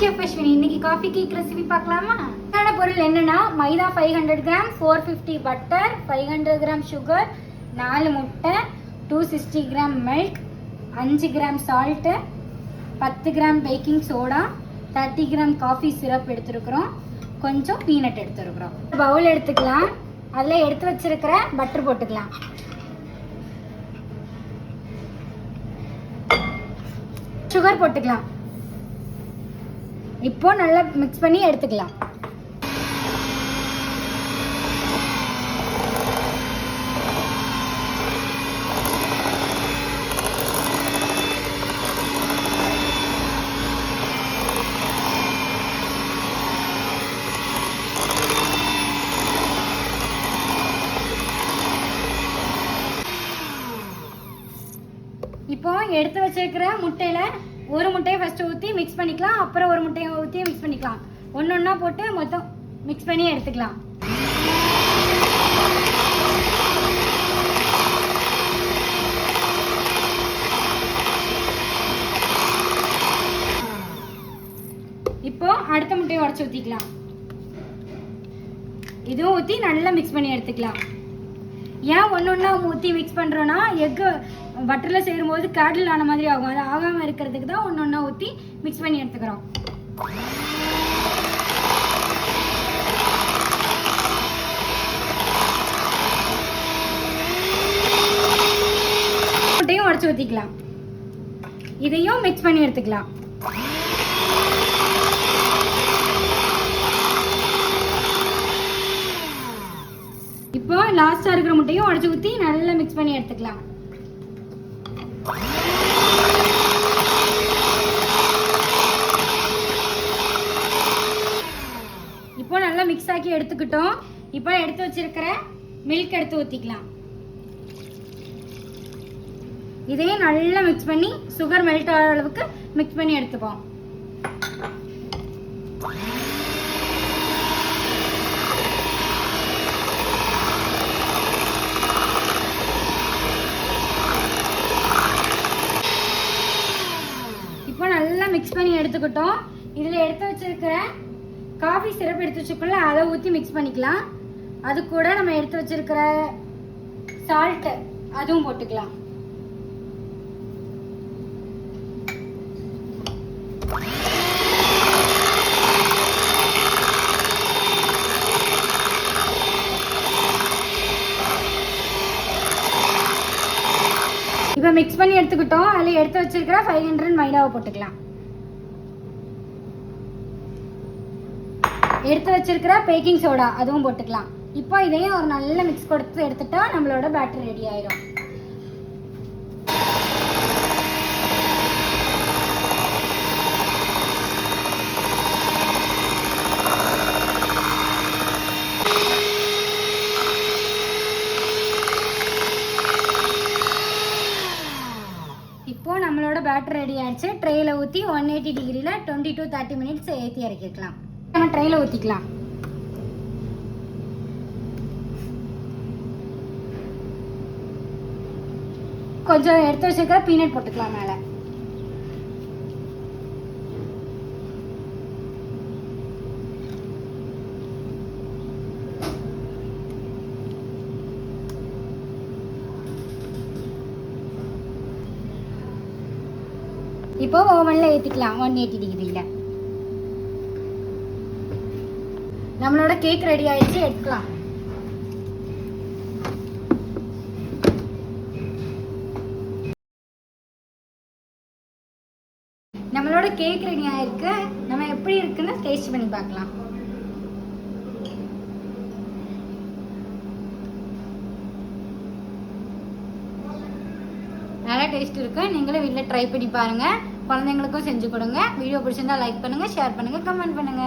Chef Ashwini. இன்னைக்கு coffee cake recipe பார்க்கலாமா? பொருள் என்னன்னா maida 500 gram, 450 butter, 500 gram sugar, 4 முட்டை, 260 gram milk, 5 gram salt, 10 gram baking soda, 30 gram coffee syrup எடுத்துருக்குறோம், கொஞ்சம் பீனட் எடுத்துருக்குறோம். பவுல் எடுத்துக்கலாம். அதில் எடுத்து வச்சிருக்கிற பட்டர் போட்டுக்கலாம். சுகர் போட்டுக்கலாம். இப்போ நல்லா மிக்ஸ் பண்ணி எடுத்துக்கலாம். இப்போ எடுத்து வச்சிருக்கிற முட்டையில ஒரு முட்டையை ஃபர்ஸ்ட் ஊற்றி மிக்ஸ் பண்ணிக்கலாம். அப்புறம் ஒரு முட்டையை ஊற்றி மிக்ஸ் பண்ணிக்கலாம். ஒன்று ஒன்றா போட்டு மொத்தம் மிக்ஸ் பண்ணி எடுத்துக்கலாம். இப்போ அடுத்த முட்டையை உடச்சி ஊற்றிக்கலாம். இதுவும் ஊற்றி நல்லா மிக்ஸ் பண்ணி எடுத்துக்கலாம். ஏன் ஒன்று ஒன்றா ஊற்றி மிக்ஸ் பண்ணுறோன்னா எக்கு பட்டரில் சேரும்போது கேடில் ஆன மாதிரி ஆகும். அது ஆகாமல் இருக்கிறதுக்கு தான் ஒன்று ஒன்றா ஊற்றி மிக்ஸ் பண்ணி எடுத்துக்கிறோம். முட்டையும் உடச்சி ஊற்றிக்கலாம். இதையும் மிக்ஸ் பண்ணி எடுத்துக்கலாம். இப்போ லாஸ்டா இருக்கிற முட்டையும் உடச்சி ஊற்றி நல்லா மிக்ஸ் பண்ணி எடுத்துக்கலாம். இப்போ நல்லா மிக்ஸ் ஆக்கி எடுத்துக்கிட்டோம். இப்போ எடுத்து வச்சிருக்கிற மில்க் எடுத்து ஊற்றிக்கலாம். இதையும் நல்லா மிக்ஸ் பண்ணி சுகர் மெல்ட் ஆகிற அளவுக்கு மிக்ஸ் பண்ணி எடுத்துப்போம். நல்லா மிக்ஸ் பண்ணி எடுத்துக்கிட்டோம். இதில் எடுத்து வச்சிருக்கிற காஃபி சிரப் எடுத்து வச்சுக்கோல, அதை ஊற்றி மிக்ஸ் பண்ணிக்கலாம். அது கூட நம்ம எடுத்து வச்சிருக்கிற சால்ட்டு அதுவும் போட்டுக்கலாம். இப்போ மிக்ஸ் பண்ணி எடுத்துக்கிட்டோம். அதில் எடுத்து வச்சிருக்கிற 500 மைதாவை போட்டுக்கலாம். எடுத்து வச்சிருக்கிற பேக்கிங் சோடா அதுவும் போட்டுக்கலாம். இப்போ இதையும் ஒரு நல்ல மிக்ஸ் கொடுத்து எடுத்துட்டா நம்மளோட பேட்டர் ரெடி ஆயிடும். இப்போ நம்மளோட பேட்டர் ரெடி ஆயிடுச்சு. ட்ரேயில் ஊற்றி 180 டிகிரியில் 20 to 30 மினிட்ஸ் ஏற்றி இறக்கிக்கலாம். நம்ம ட்ரேயில் ஊற்றிக்கலாம். கொஞ்சம் எடுத்து வச்சிருக்கிற பீனட் போட்டுக்கலாம் மேலே. இப்போ ஓவன்ல ஏற்றிக்கலாம் 180 டிகிரியில். நம்மளோட கேக் ரெடி ஆயிடுச்சு. எடுக்கலாம். நம்மளோட கேக் ரெடி ஆயிருக்கு. நம்ம எப்படி இருக்குன்னு டேஸ்ட் பண்ணி பார்க்கலாம். நல்லா டேஸ்ட் இருக்கு. நீங்களும் வீட்டில் ட்ரை பண்ணி பாருங்க. குழந்தைங்களுக்கும் செஞ்சு கொடுங்க. வீடியோ பிடிச்சிருந்தா லைக் பண்ணுங்க, ஷேர் பண்ணுங்க, கமெண்ட் பண்ணுங்க.